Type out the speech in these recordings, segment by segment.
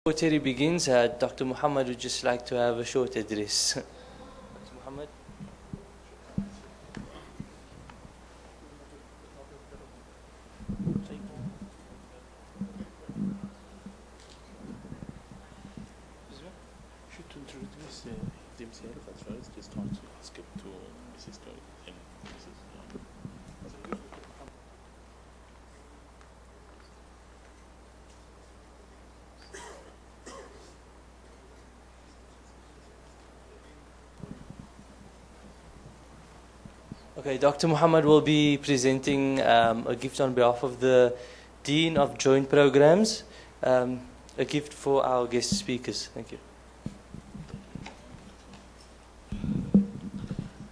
Before Terry begins, Dr. Muhammad would just like to have a short address. Dr. Muhammad. Should introduce themselves at first, just want to ask it to Mrs. Toy and Mrs. Okay, Dr. Muhammad will be presenting a gift on behalf of the Dean of Joint Programs, a gift for our guest speakers. Thank you.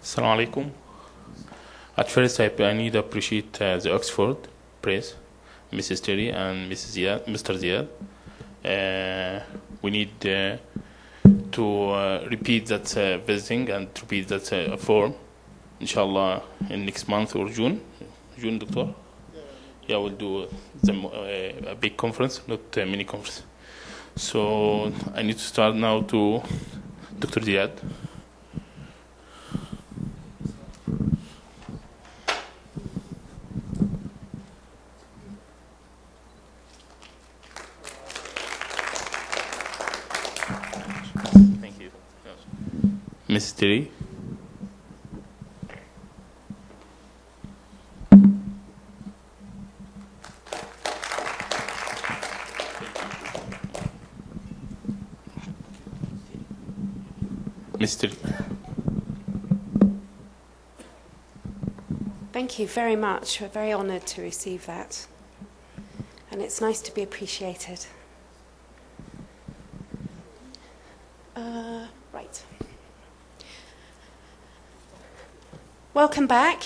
Assalamu alaikum. At first, I need to appreciate the Oxford Press, Mrs. Terry and Mr. Ziad. We need to repeat that visiting and repeat that form, inshallah, in next month or June. June, Doctor? Yeah, we'll do a big conference, not a mini conference. So I need to start now to Dr. Ziad. Thank you. Ms. Terry. Mr. Thank you very much. We're very honoured to receive that. And it's nice to be appreciated. Right. Welcome back.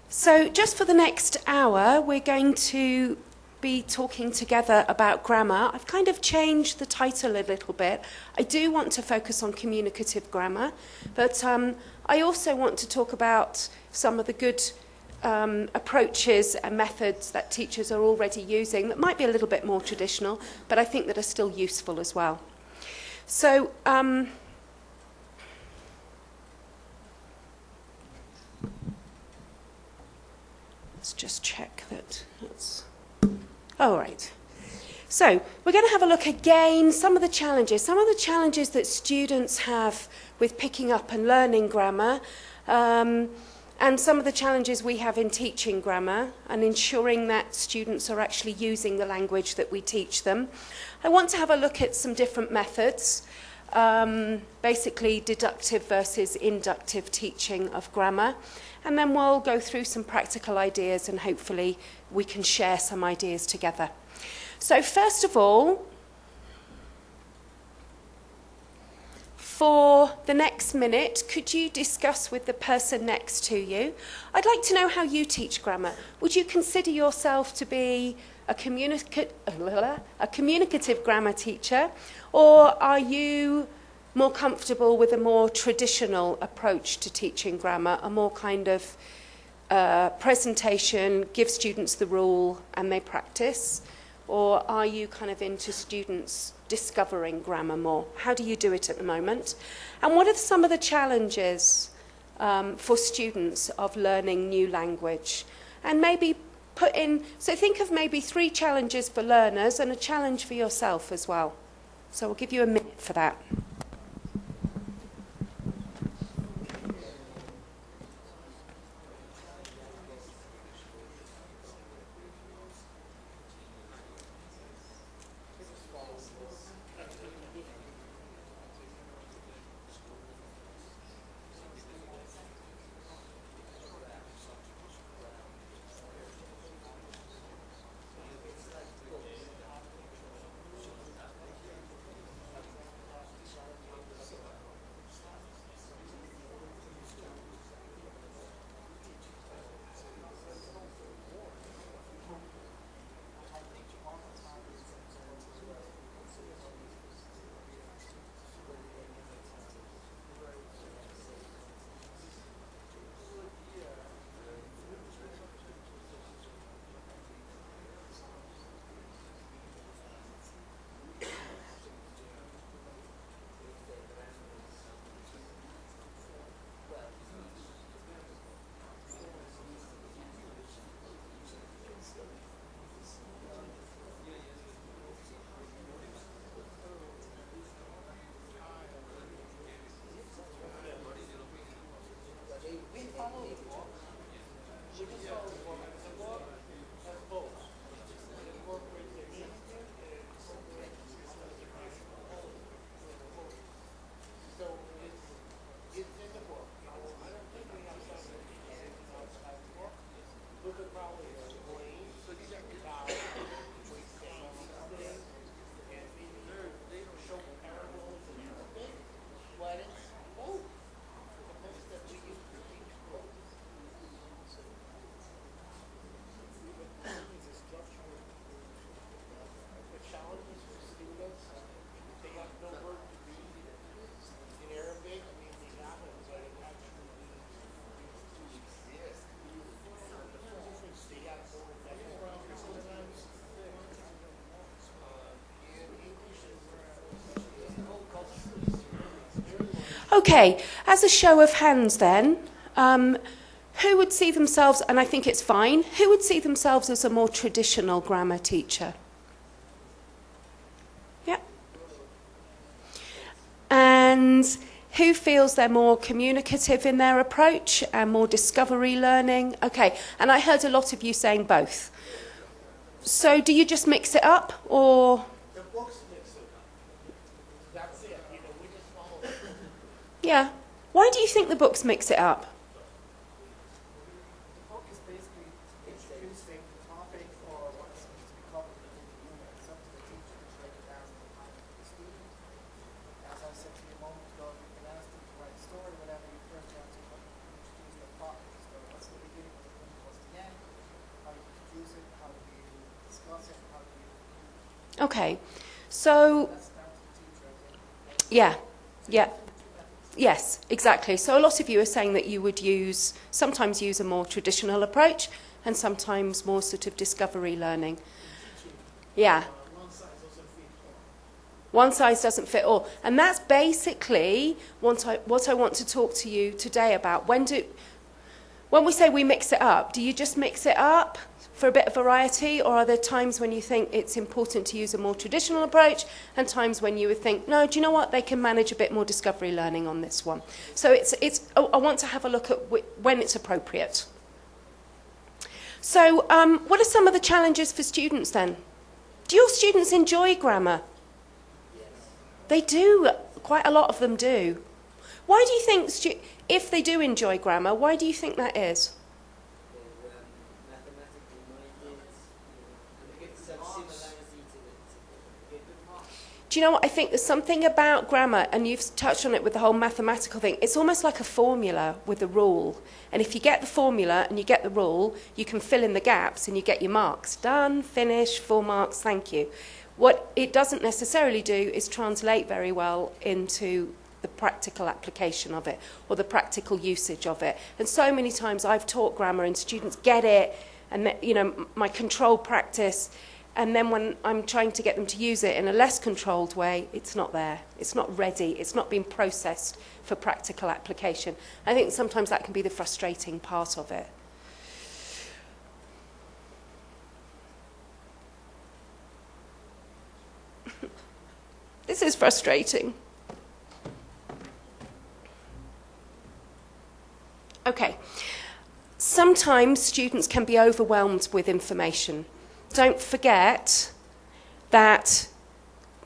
So just for the next hour, we're going to be talking together about grammar. I've kind of changed the title a little bit. I do want to focus on communicative grammar, but I also want to talk about some of the good approaches and methods that teachers are already using that might be a little bit more traditional, but I think that are still useful as well. So, let's just check that it's... All right. So we're going to have a look again, some of the challenges that students have with picking up and learning grammar, and some of the challenges we have in teaching grammar and ensuring that students are actually using the language that we teach them. I want to have a look at some different methods, basically deductive versus inductive teaching of grammar. And then we'll go through some practical ideas and hopefully we can share some ideas together. So first of all, for the next minute, could you discuss with the person next to you? I'd like to know how you teach grammar. Would you consider yourself to be a communicative grammar teacher, or are you more comfortable with a more traditional approach to teaching grammar, a more kind of presentation, give students the rule and they practice? Or are you kind of into students discovering grammar more? How do you do it at the moment? And what are some of the challenges for students of learning new language? And maybe put in, so think of maybe 3 challenges for learners and a challenge for yourself as well. So we'll give you a minute for that. Okay, as a show of hands then, who would see themselves, and I think it's fine, who would see themselves as a more traditional grammar teacher? Yeah. And who feels they're more communicative in their approach and more discovery learning? Okay, and I heard a lot of you saying both. So do you just mix it up, or? The books mix it up. That's it. You know, we just follow it. Yeah. Why do you think the books mix it up? The book is basically introducing the topic or what seems to be covered within the unit. It's up to the teacher to break it down to the mind of the student. As I said to you a moment ago, you can ask them to write a story, whatever. You first have to introduce the plot of the story. What's the beginning, what's the middle, what's the end? How do you introduce it? How do you discuss it? How do you... Okay. So, That's down to the teacher, I think. yeah. Yeah. Yes, exactly. So a lot of you are saying that you would sometimes use a more traditional approach and sometimes more sort of discovery learning. Yeah. One size doesn't fit all. One size doesn't fit all. And that's basically what I want to talk to you today about. When we say we mix it up, do you just mix it up for a bit of variety, or are there times when you think it's important to use a more traditional approach and times when you would think, no, do you know what, they can manage a bit more discovery learning on this one? So I want to have a look at when it's appropriate. So what are some of the challenges for students then? Do your students enjoy grammar? Yes. They do. Quite a lot of them do. Why do you think, if they do enjoy grammar, why do you think that is? Do you know what? I think there's something about grammar, and you've touched on it with the whole mathematical thing. It's almost like a formula with a rule. And if you get the formula and you get the rule, you can fill in the gaps and you get your marks. Done, finish, 4 marks, thank you. What it doesn't necessarily do is translate very well into the practical application of it or the practical usage of it. And so many times I've taught grammar and students get it, and my controlled practice. And then when I'm trying to get them to use it in a less controlled way, it's not there. It's not ready. It's not being processed for practical application. I think sometimes that can be the frustrating part of it. This is frustrating. Okay. Sometimes students can be overwhelmed with information. Don't forget that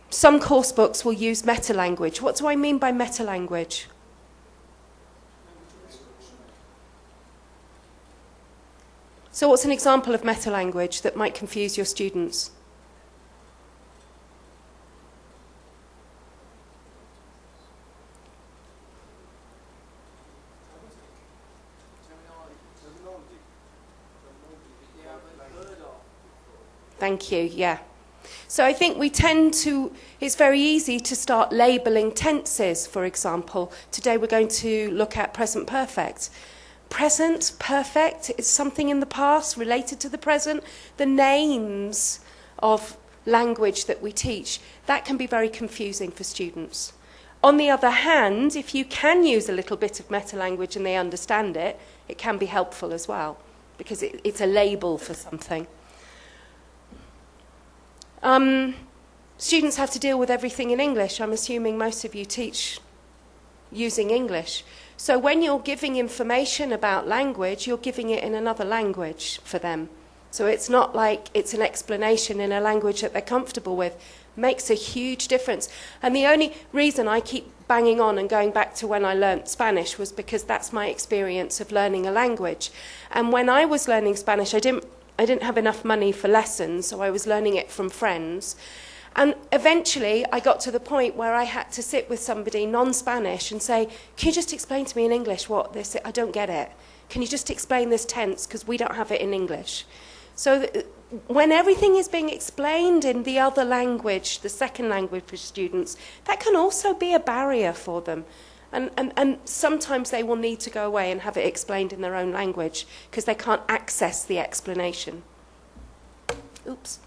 some course books will use meta-language. What do I mean by meta-language? So what's an example of meta-language that might confuse your students? Thank you, yeah. So I think we tend to, it's very easy to start labelling tenses, for example. Today we're going to look at present perfect. Present perfect is something in the past related to the present. The names of language that we teach, that can be very confusing for students. On the other hand, if you can use a little bit of meta-language and they understand it, it can be helpful as well, because it's a label for something. Students have to deal with everything in English. I'm assuming most of you teach using English. So when you're giving information about language, you're giving it in another language for them. So it's not like it's an explanation in a language that they're comfortable with. Makes a huge difference. And the only reason I keep banging on and going back to when I learnt Spanish was because that's my experience of learning a language. And when I was learning Spanish, I didn't have enough money for lessons, so I was learning it from friends. And eventually I got to the point where I had to sit with somebody non-Spanish and say, can you just explain to me in English what this is? I don't get it. Can you just explain this tense, because we don't have it in English? So when everything is being explained in the other language, the second language for students, that can also be a barrier for them. And sometimes they will need to go away and have it explained in their own language because they can't access the explanation. Oops.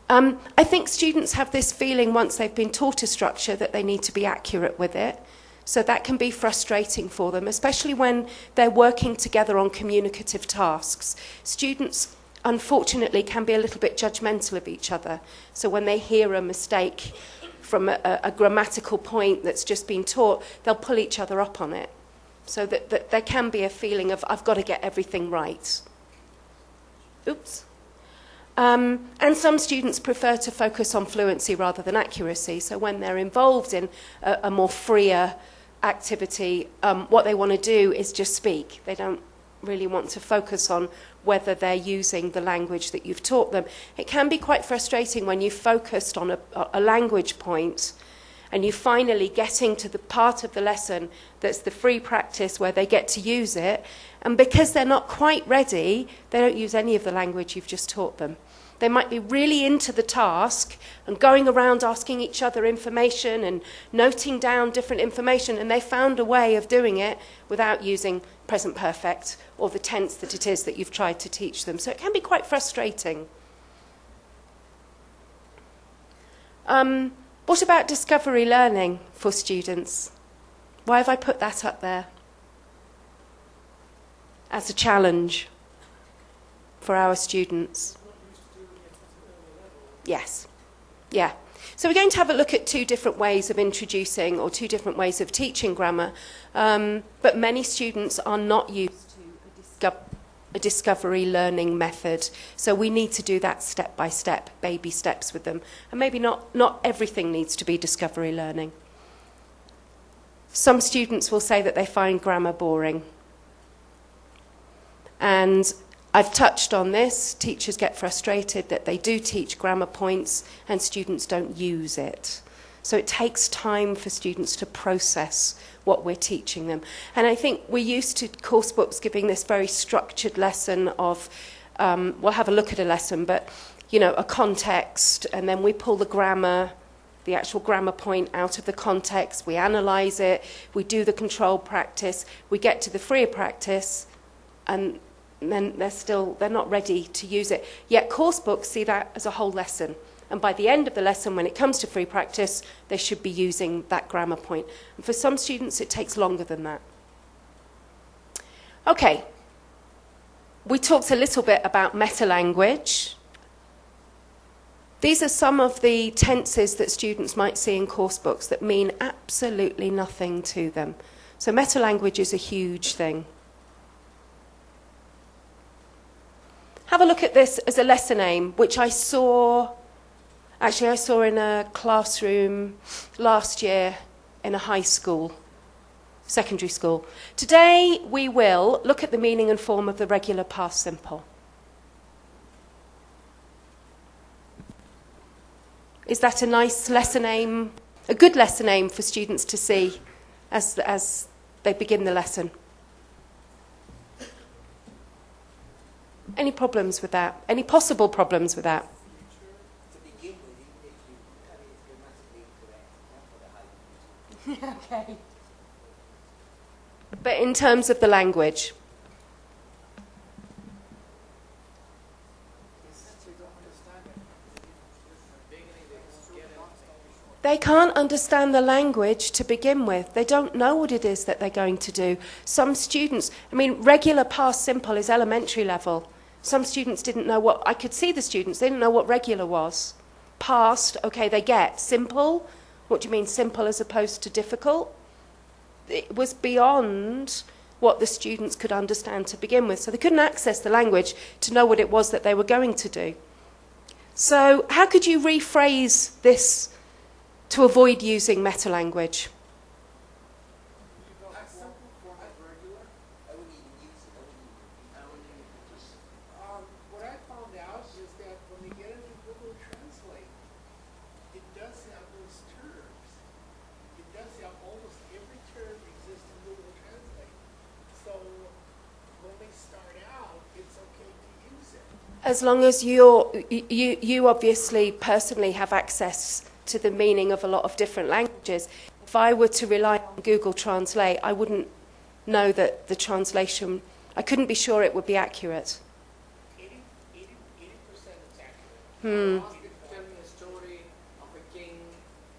I think students have this feeling once they've been taught a structure that they need to be accurate with it. So that can be frustrating for them, especially when they're working together on communicative tasks. Students, unfortunately, can be a little bit judgmental of each other. So when they hear a mistake from a grammatical point that's just been taught, they'll pull each other up on it. So that there can be a feeling of, I've got to get everything right. Oops. And some students prefer to focus on fluency rather than accuracy. So when they're involved in a more freer activity, what they want to do is just speak. They don't really want to focus on whether they're using the language that you've taught them. It can be quite frustrating when you've focused on a language point and you're finally getting to the part of the lesson that's the free practice where they get to use it, and because they're not quite ready, they don't use any of the language you've just taught them. They might be really into the task and going around asking each other information and noting down different information, and they found a way of doing it without using present perfect or the tense that it is that you've tried to teach them. So it can be quite frustrating. What about discovery learning for students? Why have I put that up there as a challenge for our students? Yes. Yeah. So we're going to have a look at two different ways of introducing or two different ways of teaching grammar, but many students are not used to a discovery learning method. So we need to do that step by step, baby steps with them. And maybe not everything needs to be discovery learning. Some students will say that they find grammar boring. And I've touched on this. Teachers get frustrated that they do teach grammar points and students don't use it. So it takes time for students to process what we're teaching them. And I think we're used to course books giving this very structured lesson of, we'll have a look at a lesson, but, you know, a context, and then we pull the grammar, the actual grammar point out of the context, we analyse it, we do the control practice, we get to the freer practice, and then they're not ready to use it. Yet course books see that as a whole lesson. And by the end of the lesson, when it comes to free practice, they should be using that grammar point. And for some students, it takes longer than that. Okay. We talked a little bit about meta-language. These are some of the tenses that students might see in course books that mean absolutely nothing to them. So meta-language is a huge thing. Have a look at this as a lesson aim, which I saw in a classroom last year in a high school, secondary school. Today we will look at the meaning and form of the regular past simple. Is that a nice lesson aim, a good lesson aim for students to see as they begin the lesson? Any problems with that? Any possible problems with that? Okay. But in terms of the language? They can't understand the language to begin with. They don't know what it is that they're going to do. Some students, I mean, regular past simple is elementary level. Some students didn't know what, I could see the students, they didn't know what regular was. Past, okay, they get. Simple, what do you mean simple as opposed to difficult? It was beyond what the students could understand to begin with. So they couldn't access the language to know what it was that they were going to do. So how could you rephrase this to avoid using meta-language? What I found out is that when they get into Google Translate, it does have those terms. It does have almost every term exists in Google Translate. So when they start out, it's okay to use it. As long as you obviously personally have access to the meaning of a lot of different languages. If I were to rely on Google Translate, I wouldn't know that the translation, I couldn't be sure it would be accurate. 80% is accurate. Hmm. Tell me a story of a king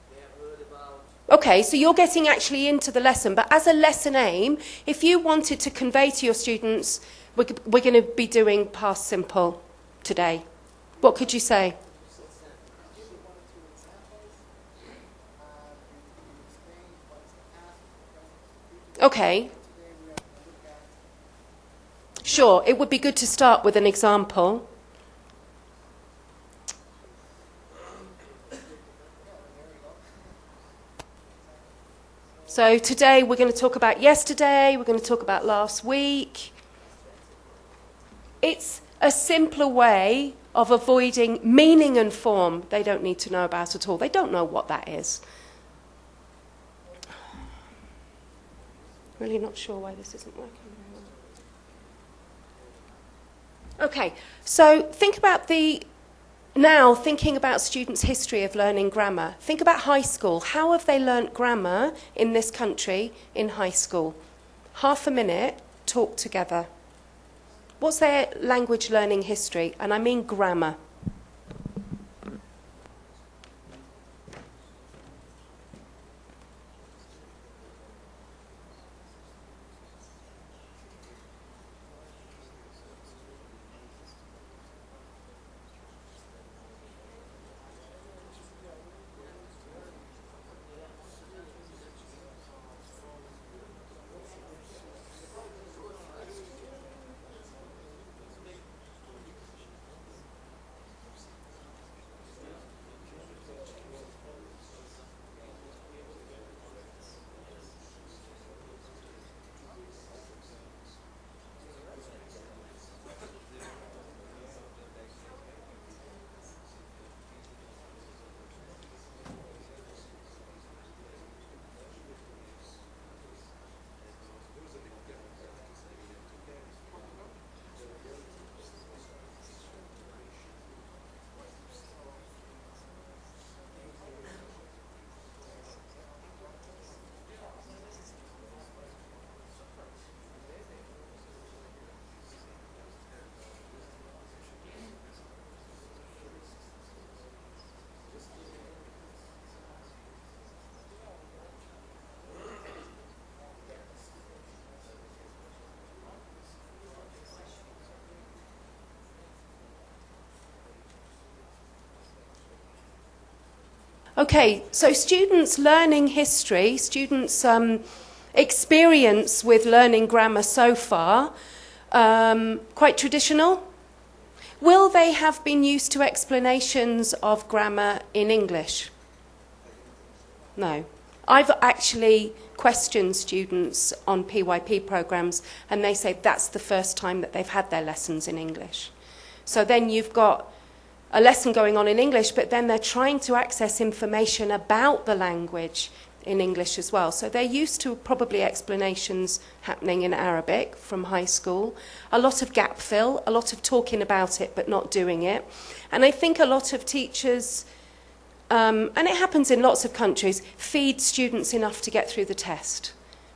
they have heard about. Okay, so you're getting actually into the lesson, but as a lesson aim, if you wanted to convey to your students, we're going to be doing past simple today, what could you say? Okay. Sure, it would be good to start with an example. So today we're going to talk about yesterday, we're going to talk about last week. It's a simpler way of avoiding meaning and form they don't need to know about at all. They don't know what that is. Really not sure why this isn't working very well. Okay, so think about now thinking about students' history of learning grammar. Think about high school. How have they learnt grammar in this country in high school? Half a minute, talk together. What's their language learning history? And I mean grammar. Okay, so students' learning history, students' experience with learning grammar so far, quite traditional. Will they have been used to explanations of grammar in English? No. I've actually questioned students on PYP programs, and they say that's the first time that they've had their lessons in English. So then you've got a lesson going on in English, but then they're trying to access information about the language in English as well. So they're used to probably explanations happening in Arabic from high school, a lot of gap fill, a lot of talking about it but not doing it. And I think a lot of teachers, and it happens in lots of countries, feed students enough to get through the test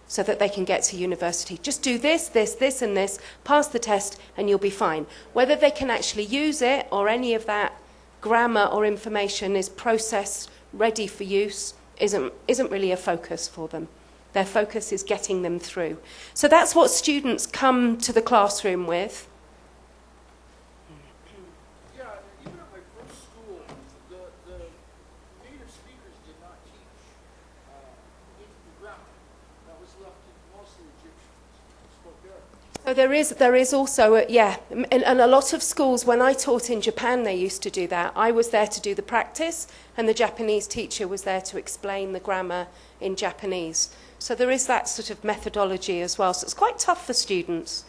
so that they can get to university. Just do this, this, this and this, pass the test and you'll be fine. Whether they can actually use it or any of that grammar or information is processed, ready for use, isn't really a focus for them. Their focus is getting them through. So that's what students come to the classroom with. Yeah, even at my first school, the native speakers did not teach the grammar. That was left to mostly Egyptians who spoke Arabic. So there is also, and a lot of schools, when I taught in Japan, they used to do that. I was there to do the practice, and the Japanese teacher was there to explain the grammar in Japanese. So there is that sort of methodology as well. So it's quite tough for students.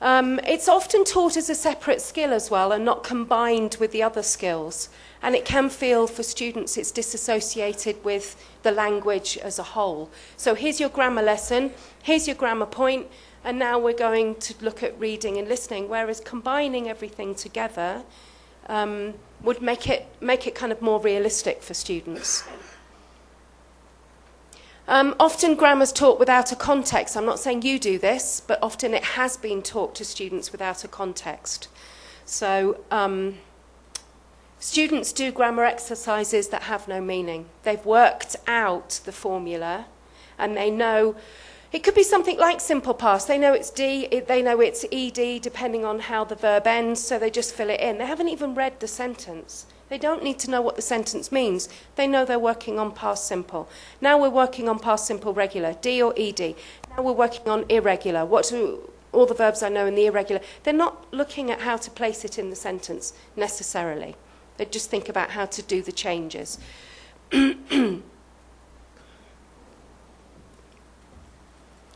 It's often taught as a separate skill as well, and not combined with the other skills. And it can feel for students it's disassociated with the language as a whole. So here's your grammar lesson, here's your grammar point, and now we're going to look at reading and listening, whereas combining everything together would make it kind of more realistic for students. Often grammar's taught without a context. I'm not saying you do this, but often it has been taught to students without a context. So Students do grammar exercises that have no meaning. They've worked out the formula and they know it could be something like simple past. They know it's they know it's ed depending on how the verb ends, so they just fill it in. They haven't even read the sentence. They don't need to know what the sentence means. They know they're working on past simple. Now we're working on past simple regular, D or ed. Now we're working on irregular. What do all the verbs I know in the irregular? They're not looking at how to place it in the sentence necessarily. They just think about how to do the changes.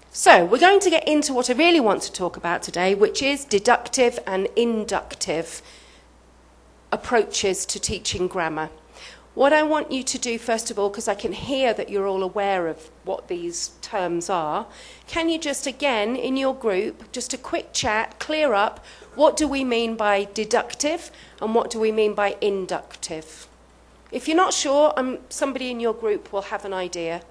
So we're going to get into what I really want to talk about today, which is deductive and inductive approaches to teaching grammar. What I want you to do, first of all, because I can hear that you're all aware of what these terms are, can you just, again, in your group, just a quick chat, clear up, what do we mean by deductive and what do we mean by inductive? If you're not sure, somebody in your group will have an idea.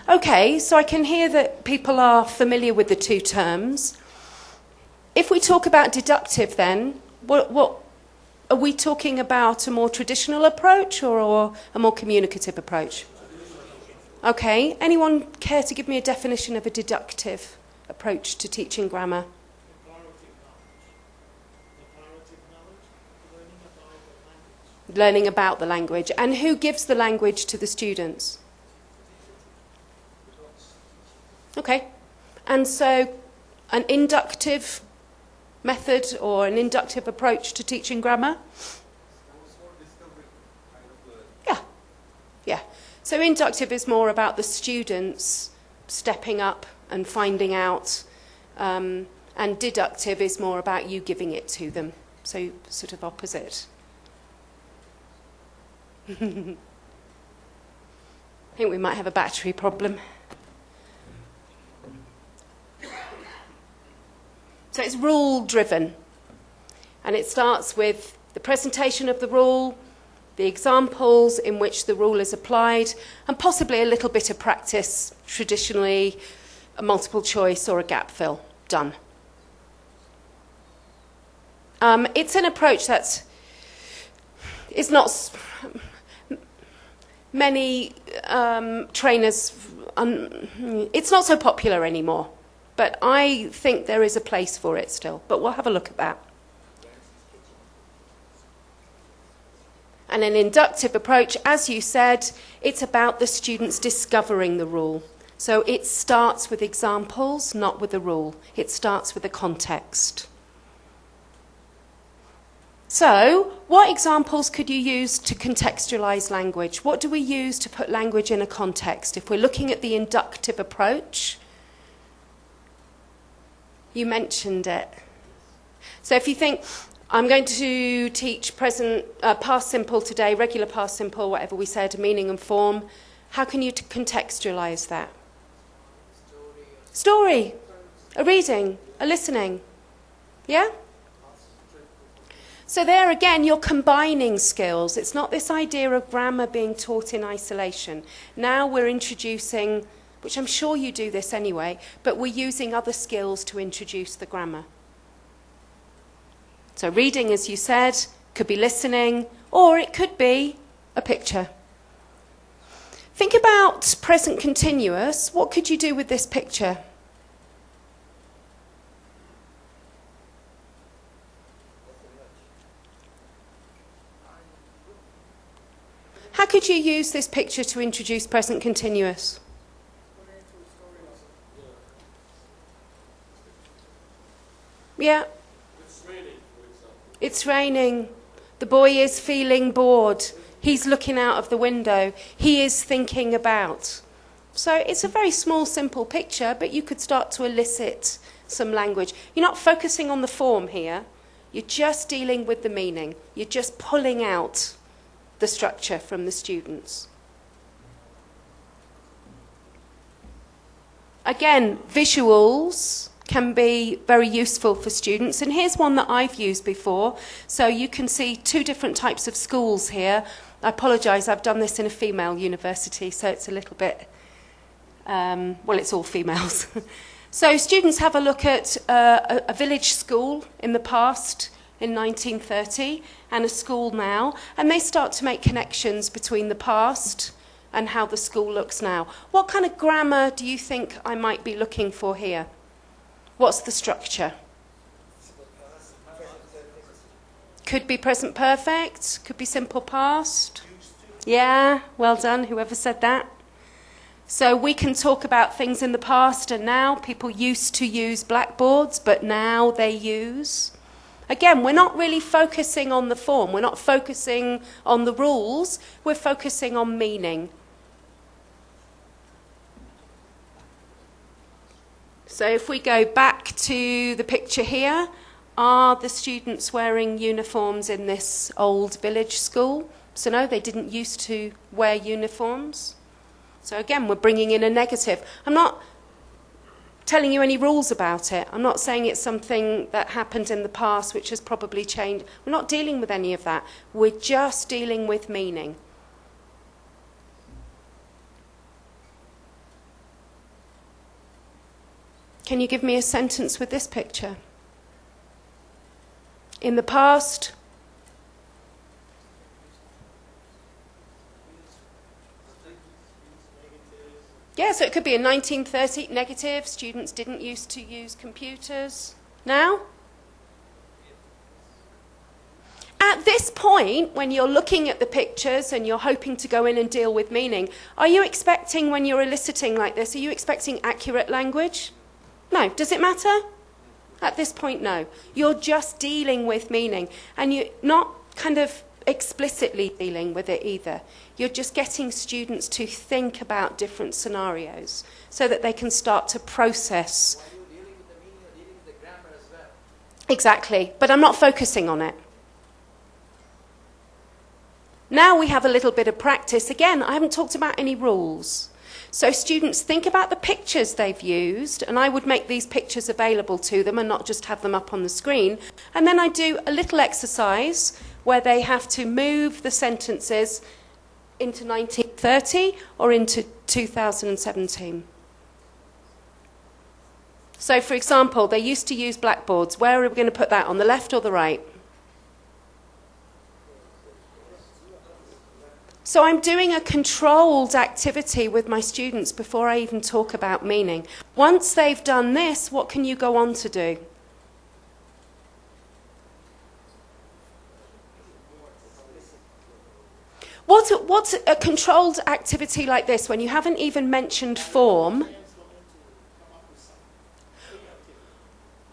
Okay, so I can hear that people are familiar with the two terms. If we talk about deductive then, what are we talking about, a more traditional approach or a more communicative approach? Okay, anyone care to give me a definition of a deductive approach to teaching grammar? Learning about the language. And who gives the language to the students? Okay, and so an inductive method or an inductive approach to teaching grammar? Yeah. So inductive is more about the students stepping up and finding out, and deductive is more about you giving it to them. So sort of opposite. I think we might have a battery problem. So it's rule-driven, and it starts with the presentation of the rule, the examples in which the rule is applied, and possibly a little bit of practice, traditionally a multiple choice or a gap fill. Done. It's an approach that is not... Many trainers... it's not so popular anymore. But I think there is a place for it still. But we'll have a look at that. And an inductive approach, as you said, it's about the students discovering the rule. So it starts with examples, not with the rule. It starts with the context. So, what examples could you use to contextualize language? What do we use to put language in a context? If we're looking at the inductive approach, you mentioned it. So if you think, I'm going to teach past simple today, regular past simple, whatever we said, meaning and form, how can you contextualize that? Story, a reading, a listening. Yeah? So there again, you're combining skills. It's not this idea of grammar being taught in isolation. Now we're introducing, which I'm sure you do this anyway, but we're using other skills to introduce the grammar. So reading, as you said, could be listening, or it could be a picture. Think about present continuous. What could you do with this picture? How could you use this picture to introduce present continuous? Yeah. It's raining. The boy is feeling bored. He's looking out of the window. He is thinking about. So it's a very small, simple picture, but you could start to elicit some language. You're not focusing on the form here. You're just dealing with the meaning. You're just pulling out the structure from the students. Again, visuals can be very useful for students, and here's one that I've used before. So you can see two different types of schools here. I apologise, I've done this in a female university, so it's a little bit, well, it's all females. So students have a look at a village school in the past, in 1930, and a school now, and they start to make connections between the past and how the school looks now. What kind of grammar do you think I might be looking for here? What's the structure? Could be present perfect, could be simple past. Yeah, well done, whoever said that. So we can talk about things in the past and now. People used to use blackboards, but now they use. Again, we're not really focusing on the form. We're not focusing on the rules. We're focusing on meaning. So if we go back to the picture here, are the students wearing uniforms in this old village school? So no, they didn't used to wear uniforms. So again, we're bringing in a negative. I'm not telling you any rules about it. I'm not saying it's something that happened in the past which has probably changed. We're not dealing with any of that. We're just dealing with meaning. Can you give me a sentence with this picture? In the past, yeah, so it could be in 1930, negative, students didn't used to use computers. Now? At this point, when you're looking at the pictures and you're hoping to go in and deal with meaning, are you expecting, when you're eliciting like this, are you expecting accurate language? No. Does it matter? At this point, no. You're just dealing with meaning, and you're not kind of explicitly dealing with it either. You're just getting students to think about different scenarios so that they can start to process. While you're dealing with the meaning, you're dealing with the grammar as well. Exactly, but I'm not focusing on it. Now we have a little bit of practice. Again, I haven't talked about any rules. So students think about the pictures they've used, and I would make these pictures available to them and not just have them up on the screen. And then I do a little exercise where they have to move the sentences into 1930 or into 2017. So, for example, they used to use blackboards. Where are we going to put that, on the left or the right? So I'm doing a controlled activity with my students before I even talk about meaning. Once they've done this, what can you go on to do? What's a controlled activity like this, when you haven't even mentioned form?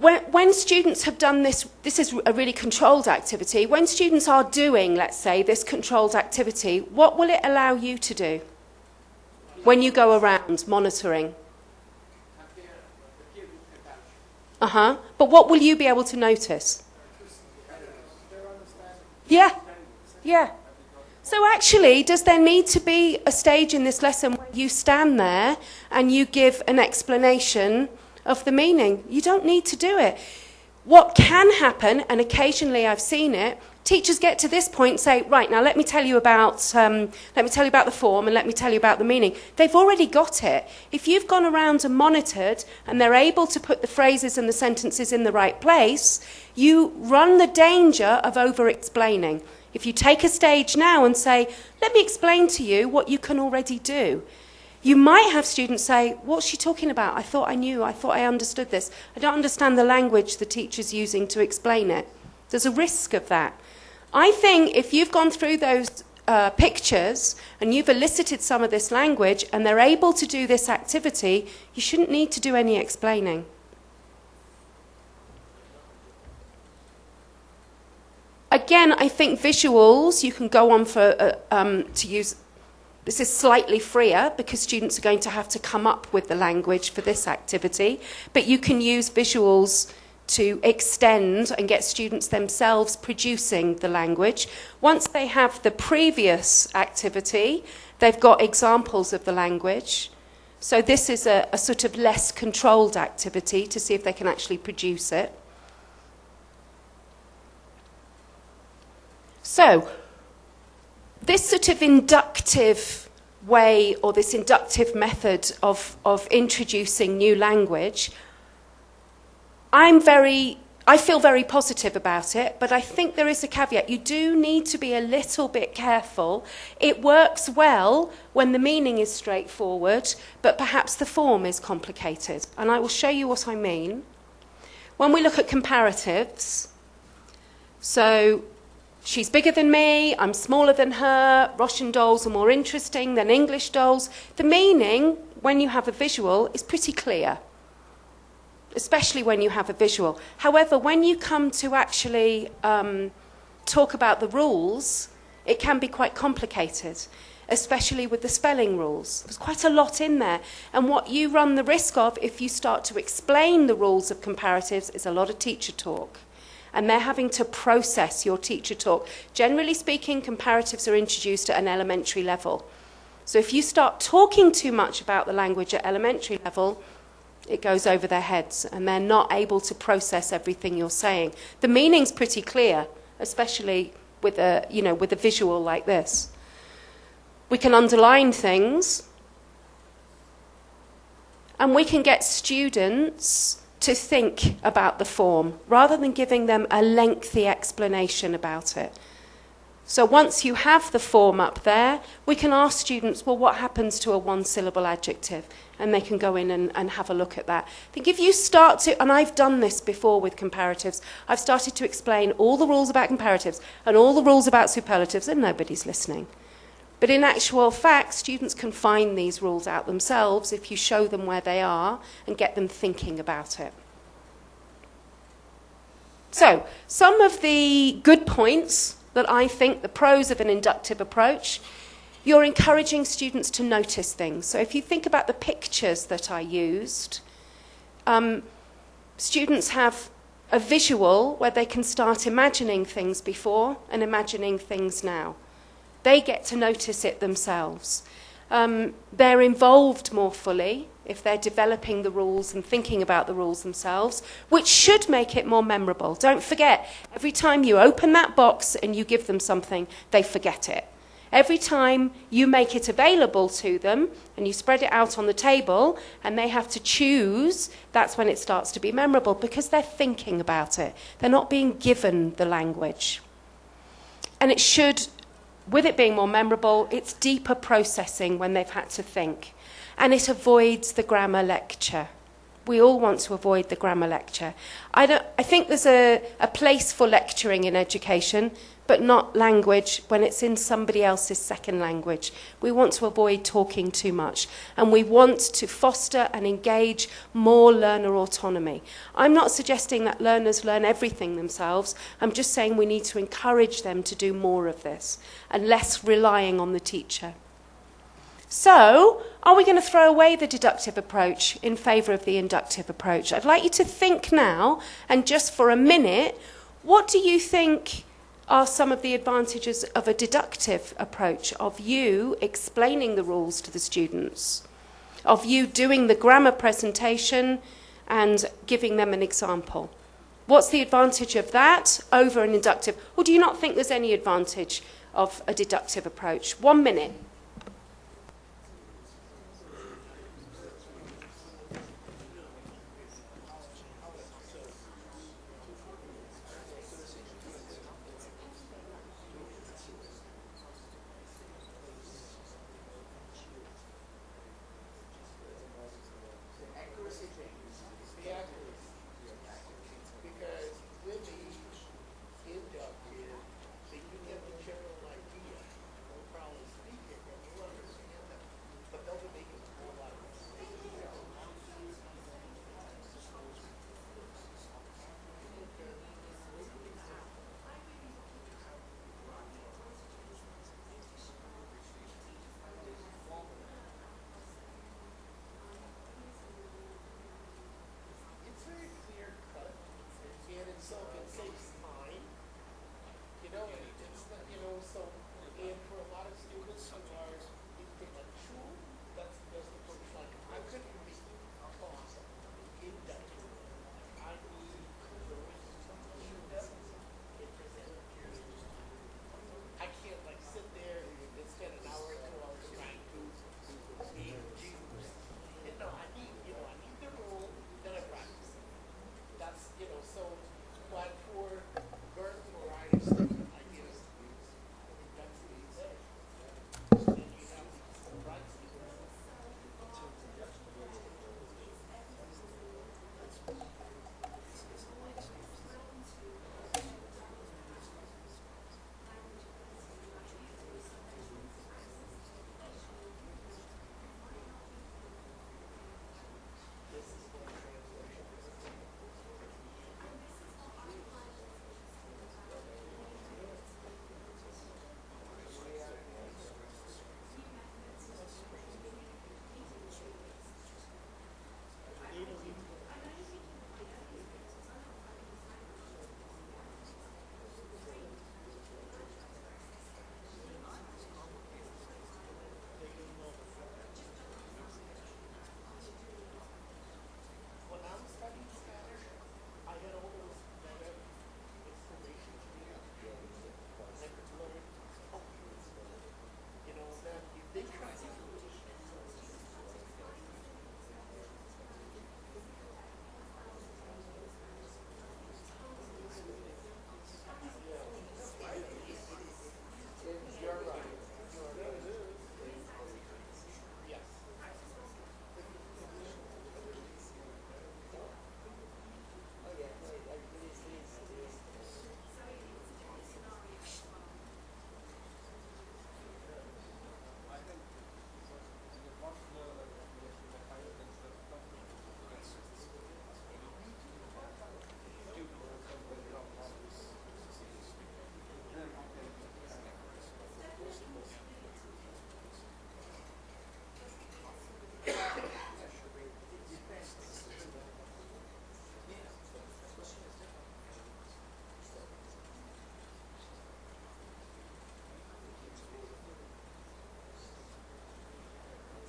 when students have done this, this is a really controlled activity. When students are doing, let's say, this controlled activity, what will it allow you to do when you go around monitoring? But what will you be able to notice? Yeah. Yeah. So actually, does there need to be a stage in this lesson where you stand there and you give an explanation of the meaning? You don't need to do it. What can happen, and occasionally I've seen it, teachers get to this point and say, right, now let me tell you about the form and let me tell you about the meaning. They've already got it. If you've gone around and monitored and they're able to put the phrases and the sentences in the right place, you run the danger of over-explaining. If you take a stage now and say, let me explain to you what you can already do, you might have students say, what's she talking about? I thought I knew, I thought I understood this. I don't understand the language the teacher's using to explain it. There's a risk of that. I think if you've gone through those pictures and you've elicited some of this language and they're able to do this activity, you shouldn't need to do any explaining. Again, I think visuals, you can go on for to use. This is slightly freer because students are going to have to come up with the language for this activity, but you can use visuals to extend and get students themselves producing the language. Once they have the previous activity, they've got examples of the language. So this is a sort of less controlled activity to see if they can actually produce it. So this sort of inductive way, or this inductive method of introducing new language, I feel very positive about it, but I think there is a caveat. You do need to be a little bit careful. It works well when the meaning is straightforward, but perhaps the form is complicated. And I will show you what I mean. When we look at comparatives, so she's bigger than me, I'm smaller than her, Russian dolls are more interesting than English dolls. The meaning, when you have a visual, is pretty clear, especially when you have a visual. However, when you come to actually talk about the rules, it can be quite complicated, especially with the spelling rules. There's quite a lot in there. And what you run the risk of if you start to explain the rules of comparatives is a lot of teacher talk. And they're having to process your teacher talk. Generally speaking, comparatives are introduced at an elementary level. So if you start talking too much about the language at elementary level, it goes over their heads and they're not able to process everything you're saying. The meaning's pretty clear, especially with a visual like this. We can underline things, and we can get students to think about the form rather than giving them a lengthy explanation about it. So once you have the form up there, we can ask students, well, what happens to a one-syllable adjective? And they can go in and have a look at that. I think if you start to, and I've done this before with comparatives, I've started to explain all the rules about comparatives and all the rules about superlatives, and nobody's listening. But in actual fact, students can find these rules out themselves if you show them where they are and get them thinking about it. So, some of the good points that I think, the pros of an inductive approach, you're encouraging students to notice things. So if you think about the pictures that I used, students have a visual where they can start imagining things before and imagining things now. They get to notice it themselves. They're involved more fully if they're developing the rules and thinking about the rules themselves, which should make it more memorable. Don't forget, every time you open that box and you give them something, they forget it. Every time you make it available to them and you spread it out on the table and they have to choose, that's when it starts to be memorable because they're thinking about it. They're not being given the language. And it should, with it being more memorable, it's deeper processing when they've had to think. And it avoids the grammar lecture We all want to avoid the grammar lecture. I think there's a place for lecturing in education, but not language when it's in somebody else's second language. We want to avoid talking too much, and we want to foster and engage more learner autonomy. I'm not suggesting that learners learn everything themselves. I'm just saying we need to encourage them to do more of this and less relying on the teacher. So, are we going to throw away the deductive approach in favour of the inductive approach? I'd like you to think now, and just for a minute, what do you think are some of the advantages of a deductive approach, of you explaining the rules to the students, of you doing the grammar presentation and giving them an example? What's the advantage of that over an inductive? Or do you not think there's any advantage of a deductive approach? 1 minute.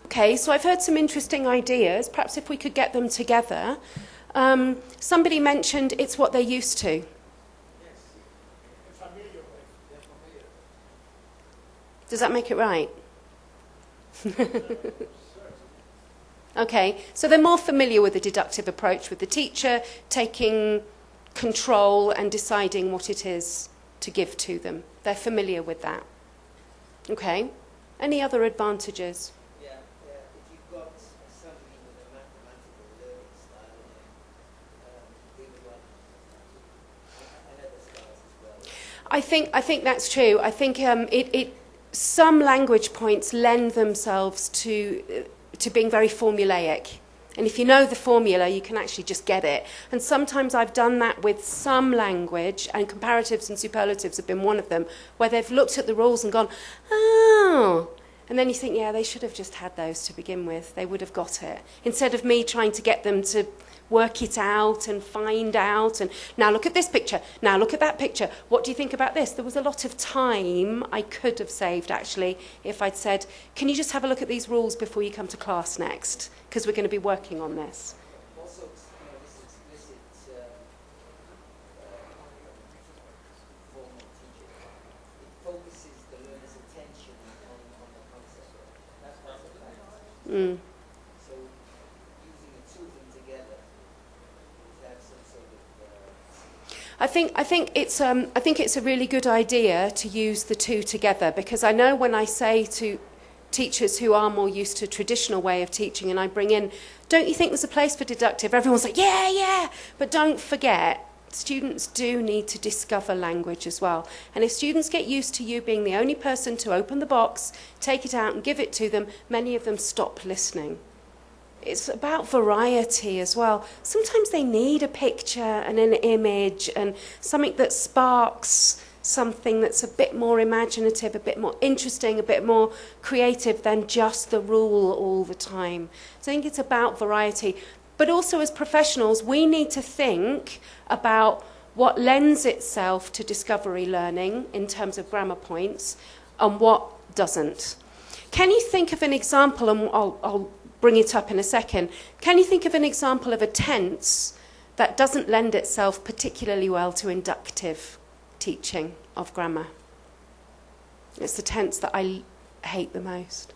Okay, so I've heard some interesting ideas. Perhaps if we could get them together. Somebody mentioned it's what they're used to. Does that make it right? Okay, so they're more familiar with the deductive approach, with the teacher taking control and deciding what it is to give to them. They're familiar with that. Okay, any other advantages? Yeah, if you've got somebody with a mathematical learning style, I think that's true. I think some language points lend themselves to being very formulaic. And if you know the formula, you can actually just get it. And sometimes I've done that with some language, and comparatives and superlatives have been one of them, where they've looked at the rules and gone, oh. And then you think, yeah, they should have just had those to begin with. They would have got it. Instead of me trying to get them to work it out and find out, and now look at this picture, now look at that picture, what do you think about this? There was a lot of time I could have saved, actually, if I'd said, can you just have a look at these rules before you come to class next? Because we're going to be working on this. Also, this explicit form of teaching, it focuses the learner's attention on the concept. That's a fact. Mm. So, using the two of them together, to have some sort of... I think it's a really good idea to use the two together, because I know when I say to teachers who are more used to a traditional way of teaching, and I bring in, don't you think there's a place for deductive? Everyone's like, yeah, but don't forget, students do need to discover language as well. And if students get used to you being the only person to open the box, take it out and give it to them, many of them stop listening. It's about variety as well. Sometimes they need a picture and an image and something that sparks something that's a bit more imaginative, a bit more interesting, a bit more creative than just the rule all the time. So I think it's about variety. But also as professionals, we need to think about what lends itself to discovery learning in terms of grammar points and what doesn't. Can you think of an example, and I'll bring it up in a second, can you think of an example of a tense that doesn't lend itself particularly well to inductive teaching of grammar? It's the tense that I hate the most.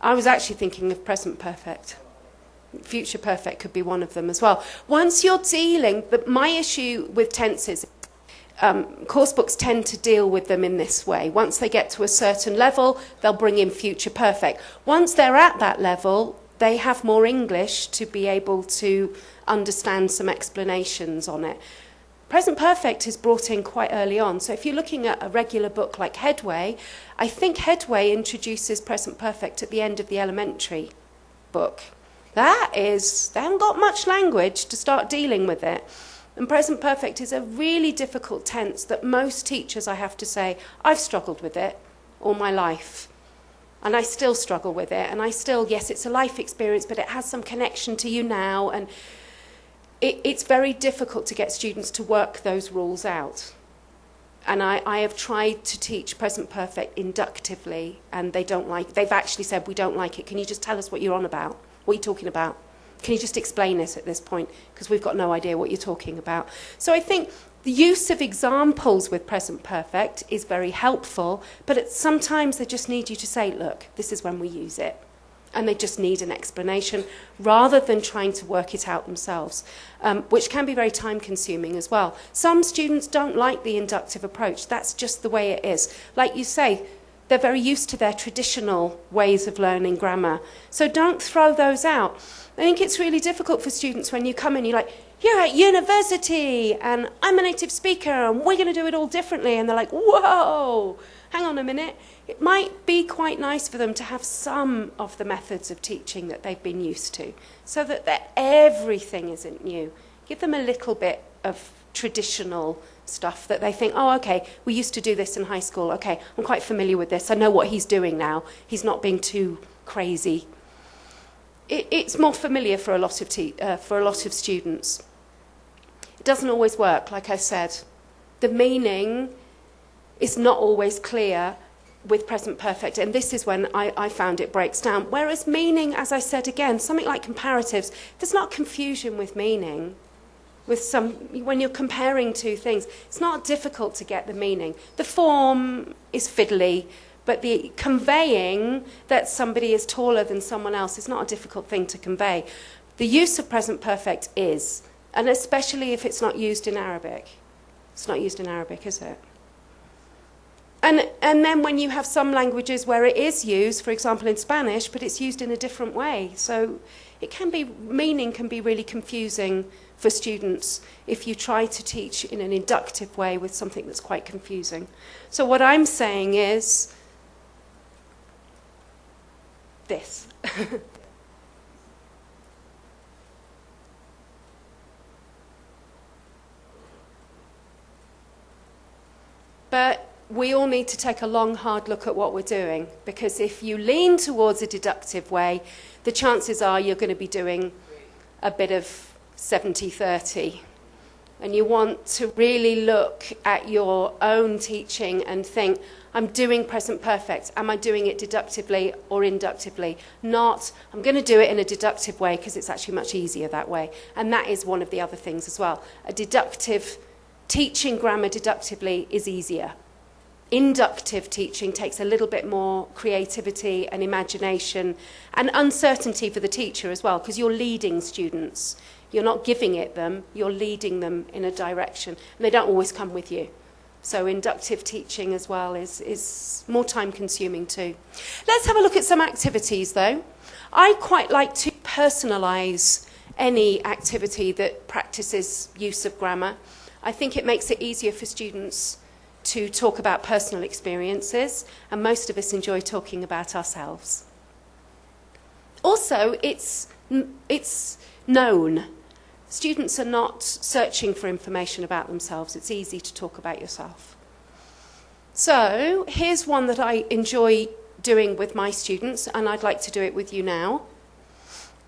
I was actually thinking of present perfect. Future perfect could be one of them as well. Once you're dealing, but my issue with tenses, course books tend to deal with them in this way. Once they get to a certain level, they'll bring in future perfect. Once they're at that level, they have more English to be able to understand some explanations on it. Present perfect is brought in quite early on. So if you're looking at a regular book like Headway, I think Headway introduces present perfect at the end of the elementary book. They haven't got much language to start dealing with it. And present perfect is a really difficult tense that most teachers, I have to say, I've struggled with it all my life. And I still struggle with it. And I still, yes, it's a life experience, but it has some connection to you now. And it's very difficult to get students to work those rules out. And I have tried to teach present perfect inductively, and they've actually said, we don't like it. Can you just tell us what you're on about? What are you talking about? Can you just explain it at this point? Because we've got no idea what you're talking about. So I think the use of examples with present perfect is very helpful, but sometimes they just need you to say, look, this is when we use it. And they just need an explanation rather than trying to work it out themselves, which can be very time-consuming as well. Some students don't like the inductive approach. That's just the way it is. Like you say, they're very used to their traditional ways of learning grammar. So don't throw those out. I think it's really difficult for students when you come in, you're like, you're at university, and I'm a native speaker, and we're going to do it all differently. And they're like, whoa, hang on a minute. It might be quite nice for them to have some of the methods of teaching that they've been used to, so that everything isn't new. Give them a little bit of traditional stuff that they think, oh, okay, we used to do this in high school. Okay, I'm quite familiar with this. I know what he's doing now. He's not being too crazy. It's more familiar for a lot of students. It doesn't always work, like I said. The meaning is not always clear with present perfect, and this is when I found it breaks down. Whereas meaning, as I said again, something like comparatives, there's not confusion with meaning. When you're comparing two things, it's not difficult to get the meaning. The form is fiddly, but the conveying that somebody is taller than someone else is not a difficult thing to convey. The use of present perfect is, and especially if it's not used in Arabic. It's not used in Arabic, is it? And then when you have some languages where it is used, for example in Spanish, but it's used in a different way. So meaning can be really confusing for students if you try to teach in an inductive way with something that's quite confusing. So what I'm saying is this. But we all need to take a long, hard look at what we're doing, because if you lean towards a deductive way, the chances are you're going to be doing a bit of 70-30. And you want to really look at your own teaching and think, I'm doing present perfect. Am I doing it deductively or inductively? Not, I'm going to do it in a deductive way because it's actually much easier that way. And that is one of the other things as well. A deductive teaching grammar deductively is easier. Inductive teaching takes a little bit more creativity and imagination and uncertainty for the teacher as well, because you're leading students. You're not giving it them, you're leading them in a direction. And they don't always come with you. So inductive teaching as well is more time consuming too. Let's have a look at some activities though. I quite like to personalise any activity that practices use of grammar. I think it makes it easier for students to talk about personal experiences, and most of us enjoy talking about ourselves. Also, it's known. Students are not searching for information about themselves. It's easy to talk about yourself. So, here's one that I enjoy doing with my students, and I'd like to do it with you now.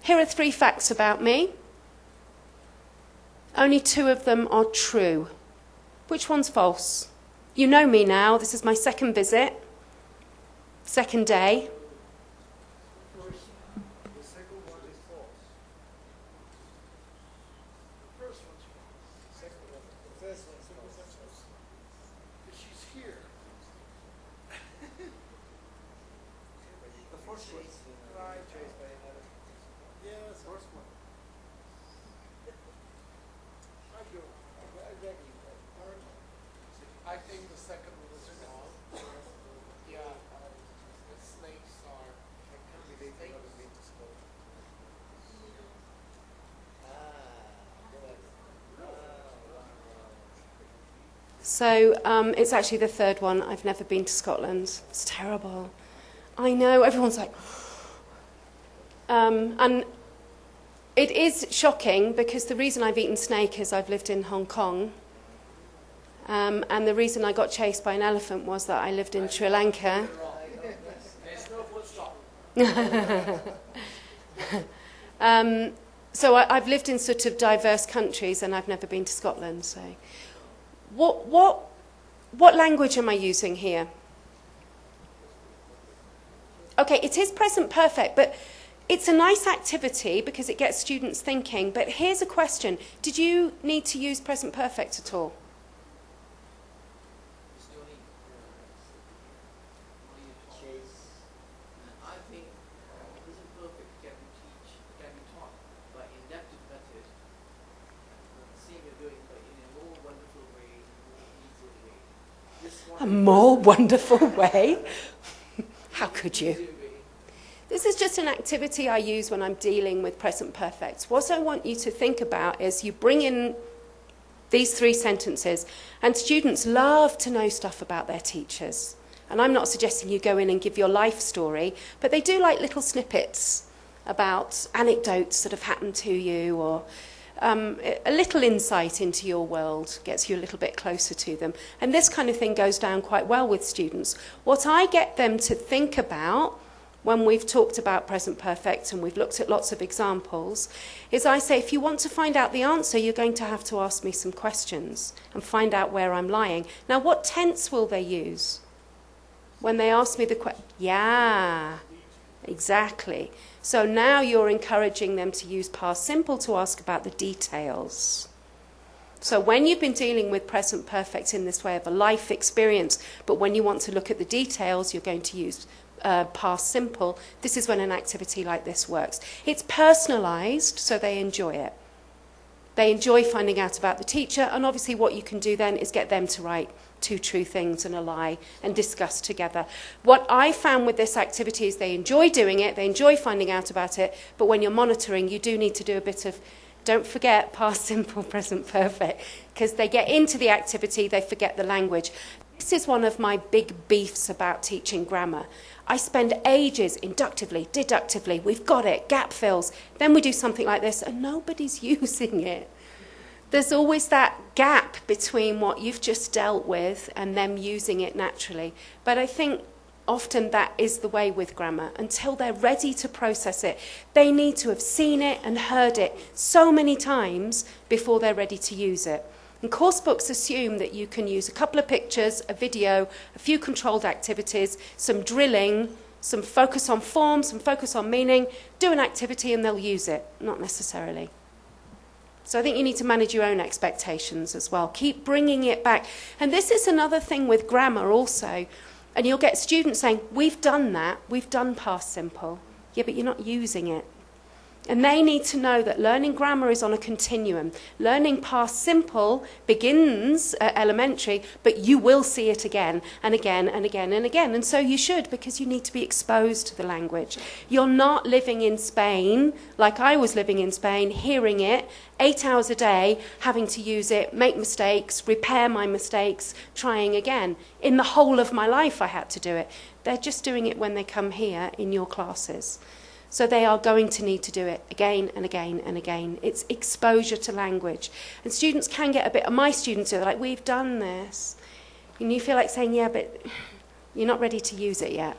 Here are 3 facts about me. Only 2 of them are true. Which one's false? You know me now. This is my second visit, second day. The second one is false. The first one's false. The second one, the first one's false. Because she's here. The first one. Right. Yes, the first one. I do. I think the second one is wrong. Yeah, the snakes are. So it's actually the third one. I've never been to Scotland. It's terrible. I know, everyone's like... and it is shocking because the reason I've eaten snake is I've lived in Hong Kong. And the reason I got chased by an elephant was that I lived in Sri Lanka. So I've lived in sort of diverse countries and I've never been to Scotland. So, what language am I using here? Okay, it is present perfect, but it's a nice activity because it gets students thinking. But here's a question: did you need to use present perfect at all? I think present perfect can be taught by inductive method, same you're doing, but in a more wonderful way, more easy way. This one A more wonderful way? How could you? This is just an activity I use when I'm dealing with present perfects. What I want you to think about is you bring in these 3 sentences, and students love to know stuff about their teachers. And I'm not suggesting you go in and give your life story, but they do like little snippets about anecdotes that have happened to you, or a little insight into your world gets you a little bit closer to them. And this kind of thing goes down quite well with students. What I get them to think about when we've talked about present perfect and we've looked at lots of examples, is I say, if you want to find out the answer, you're going to have to ask me some questions and find out where I'm lying. Now, what tense will they use? When they ask me the question, yeah, exactly. So now you're encouraging them to use past simple to ask about the details. So when you've been dealing with present perfect in this way of a life experience, but when you want to look at the details, you're going to use past simple. This is when an activity like this works. It's personalised, so they enjoy it. They enjoy finding out about the teacher, and obviously what you can do then is get them to write 2 true things and a lie and discuss together. What I found with this activity is they enjoy doing it, they enjoy finding out about it, but when you're monitoring, you do need to do a bit of Don't forget past simple, present perfect, because they get into the activity, they forget the language. This is one of my big beefs about teaching grammar. I spend ages inductively, deductively, we've got it, gap fills. Then we do something like this and nobody's using it. There's always that gap between what you've just dealt with and them using it naturally. But I think often that is the way with grammar. Until they're ready to process it, they need to have seen it and heard it so many times before they're ready to use it. And course books assume that you can use a couple of pictures, a video, a few controlled activities, some drilling, some focus on form, some focus on meaning, do an activity and they'll use it. Not necessarily. So I think you need to manage your own expectations as well. Keep bringing it back. And this is another thing with grammar also. And you'll get students saying, we've done that, we've done past simple. Yeah, but you're not using it. And they need to know that learning grammar is on a continuum. Learning past simple begins at elementary, but you will see it again and again and again and again. And so you should, because you need to be exposed to the language. You're not living in Spain, like I was living in Spain, hearing it 8 hours a day, having to use it, make mistakes, repair my mistakes, trying again. In the whole of my life I had to do it. They're just doing it when they come here in your classes. So they are going to need to do it again and again and again. It's exposure to language. And students can get a bit, my students are like, we've done this. And you feel like saying, yeah, but you're not ready to use it yet.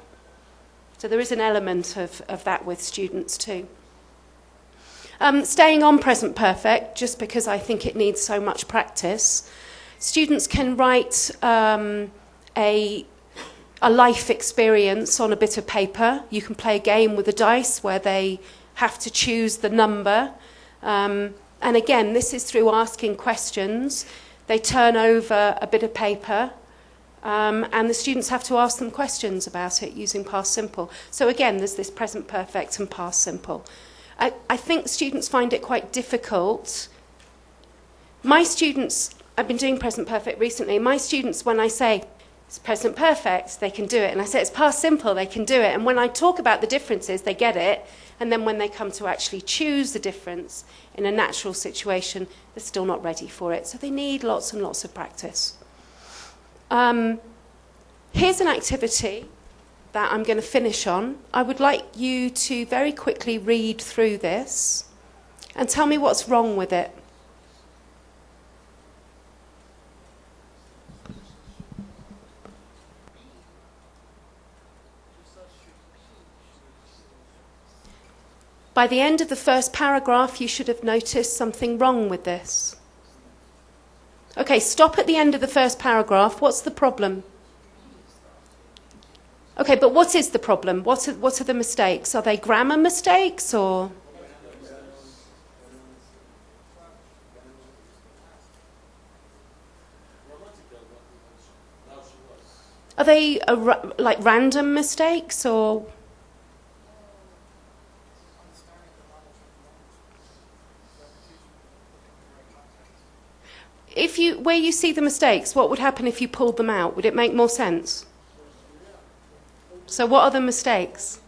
So there is an element of that with students too. Staying on present perfect, just because I think it needs so much practice. Students can write a life experience on a bit of paper. You can play a game with the dice where they have to choose the number. And again, this is through asking questions. They turn over a bit of paper and the students have to ask them questions about it using past simple. So again, there's this present perfect and past simple. I think students find it quite difficult. My students, I've been doing present perfect recently, my students, when I say, it's present perfect, they can do it. And I say it's past simple, they can do it. And when I talk about the differences, they get it. And then when they come to actually choose the difference in a natural situation, they're still not ready for it. So they need lots and lots of practice. Here's an activity that I'm going to finish on. I would like you to very quickly read through this and tell me what's wrong with it. By the end of the first paragraph, you should have noticed something wrong with this. Okay, stop at the end of the first paragraph. What's the problem? Okay, but what is the problem? What are the mistakes? Are they grammar mistakes or? Are they like random mistakes or? Where you see the mistakes, what would happen if you pulled them out? Would it make more sense? So what are the mistakes?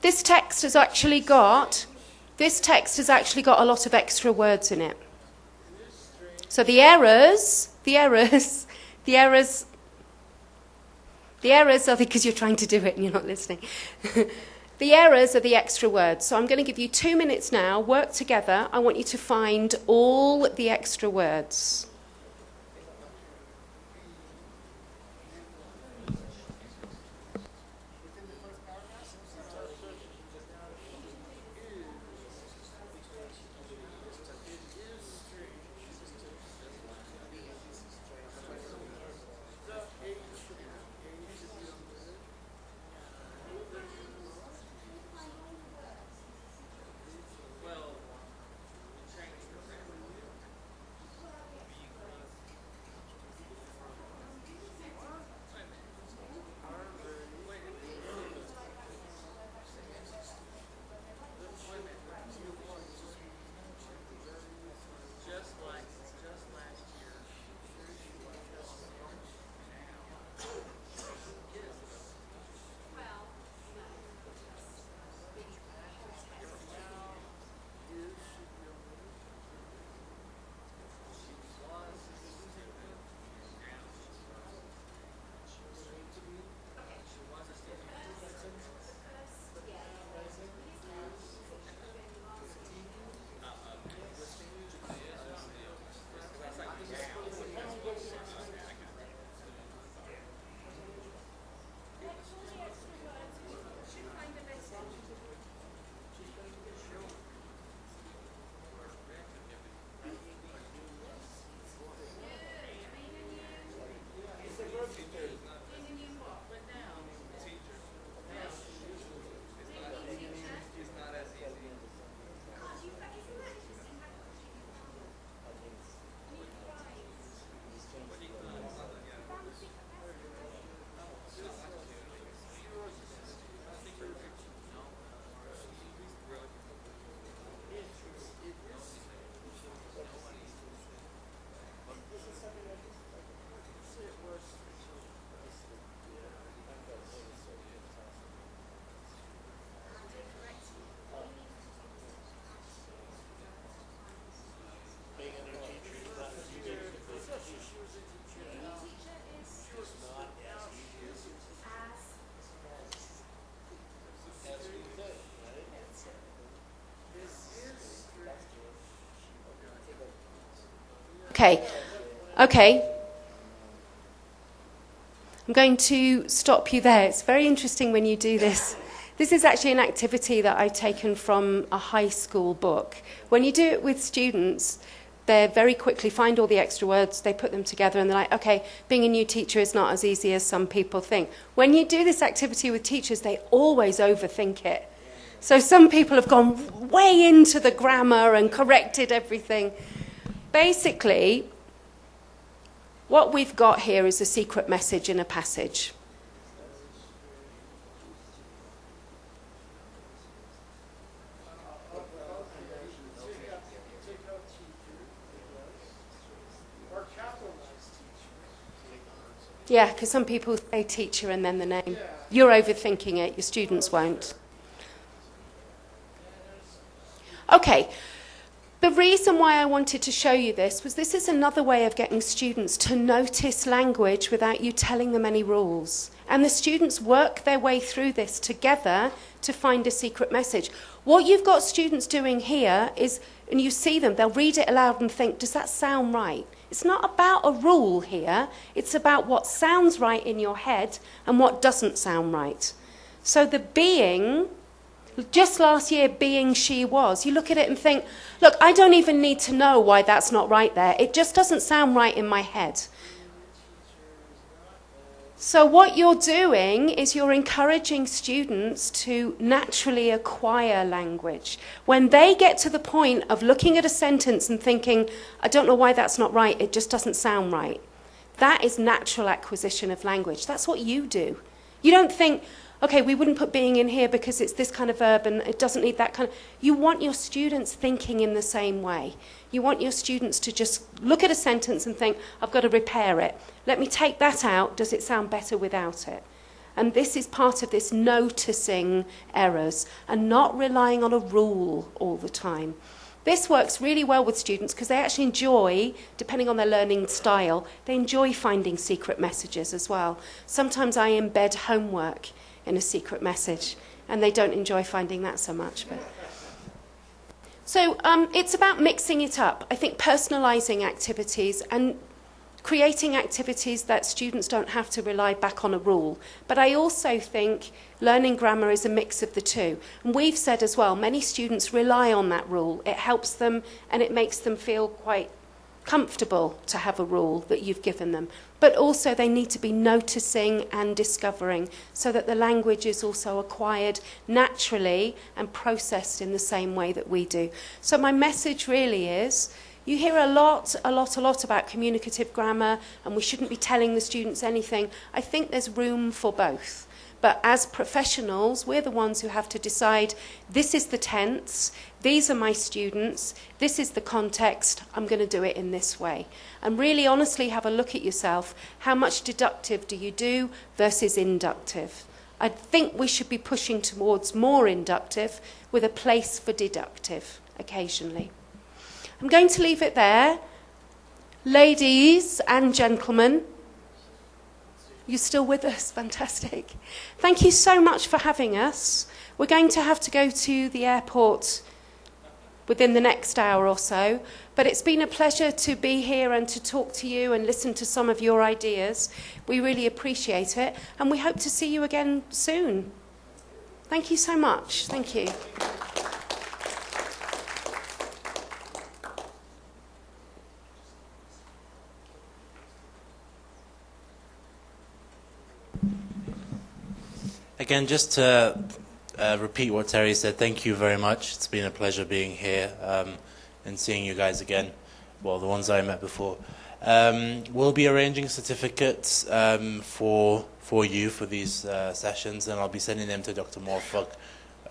This text has actually got a lot of extra words in it. So the errors are because you're trying to do it and you're not listening. The errors are the extra words. So I'm going to give you 2 minutes now. Work together. I want you to find all the extra words. Okay. Okay. I'm going to stop you there. It's very interesting when you do this. This is actually an activity that I've taken from a high school book. When you do it with students, they very quickly find all the extra words, they put them together, and they're like, okay, being a new teacher is not as easy as some people think. When you do this activity with teachers, they always overthink it. So some people have gone way into the grammar and corrected everything. Basically, what we've got here is a secret message in a passage. Yeah, because some people say teacher and then the name. You're overthinking it, your students won't. Okay, the reason why I wanted to show you this was this is another way of getting students to notice language without you telling them any rules. And the students work their way through this together to find a secret message. What you've got students doing here is, and you see them, they'll read it aloud and think, does that sound right? It's not about a rule here. It's about what sounds right in your head and what doesn't sound right. So the being, just last year, being, she, was, you look at it and think, look, I don't even need to know why that's not right there. It just doesn't sound right in my head. So what you're doing is you're encouraging students to naturally acquire language. When they get to the point of looking at a sentence and thinking, I don't know why that's not right, it just doesn't sound right. That is natural acquisition of language. That's what you do. You don't think, okay, we wouldn't put being in here because it's this kind of verb and it doesn't need that kind of... You want your students thinking in the same way. You want your students to just look at a sentence and think, I've got to repair it. Let me take that out. Does it sound better without it? And this is part of this noticing errors and not relying on a rule all the time. This works really well with students because they actually enjoy, depending on their learning style, they enjoy finding secret messages as well. Sometimes I embed homework in a secret message, and they don't enjoy finding that so much. So it's about mixing it up. I think personalising activities and creating activities that students don't have to rely back on a rule. But I also think learning grammar is a mix of the two. And we've said as well, many students rely on that rule. It helps them and it makes them feel quite comfortable to have a rule that you've given them. But also they need to be noticing and discovering so that the language is also acquired naturally and processed in the same way that we do. So my message really is, you hear a lot about communicative grammar and we shouldn't be telling the students anything. I think there's room for both. But as professionals, we're the ones who have to decide, this is the tense, these are my students, this is the context, I'm going to do it in this way. And really honestly have a look at yourself. How much deductive do you do versus inductive? I think we should be pushing towards more inductive with a place for deductive occasionally. I'm going to leave it there. Ladies and gentlemen, you're still with us, fantastic. Thank you so much for having us. We're going to have to go to the airport within the next hour or so, but it's been a pleasure to be here and to talk to you and listen to some of your ideas. We really appreciate it, and we hope to see you again soon. Thank you so much. Thank you. Again, just to repeat what Terry said, thank you very much. It's been a pleasure being here and seeing you guys again. Well, the ones I met before. We'll be arranging certificates for you for these sessions, and I'll be sending them to Dr. Morfuk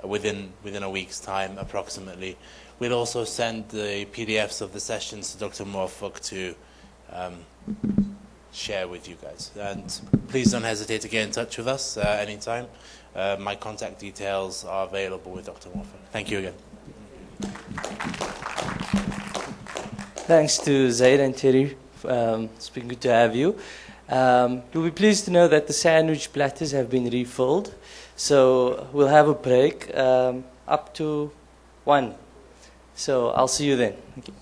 within a week's time, approximately. We'll also send the PDFs of the sessions to Dr. Morfuk to share with you guys. And please don't hesitate to get in touch with us anytime. My contact details are available with Dr. Morfuk. Thank you again. Thanks to Zaid and Terry. It's been good to have you. You'll be pleased to know that the sandwich platters have been refilled. So we'll have a break up to 1. So I'll see you then. Thank you.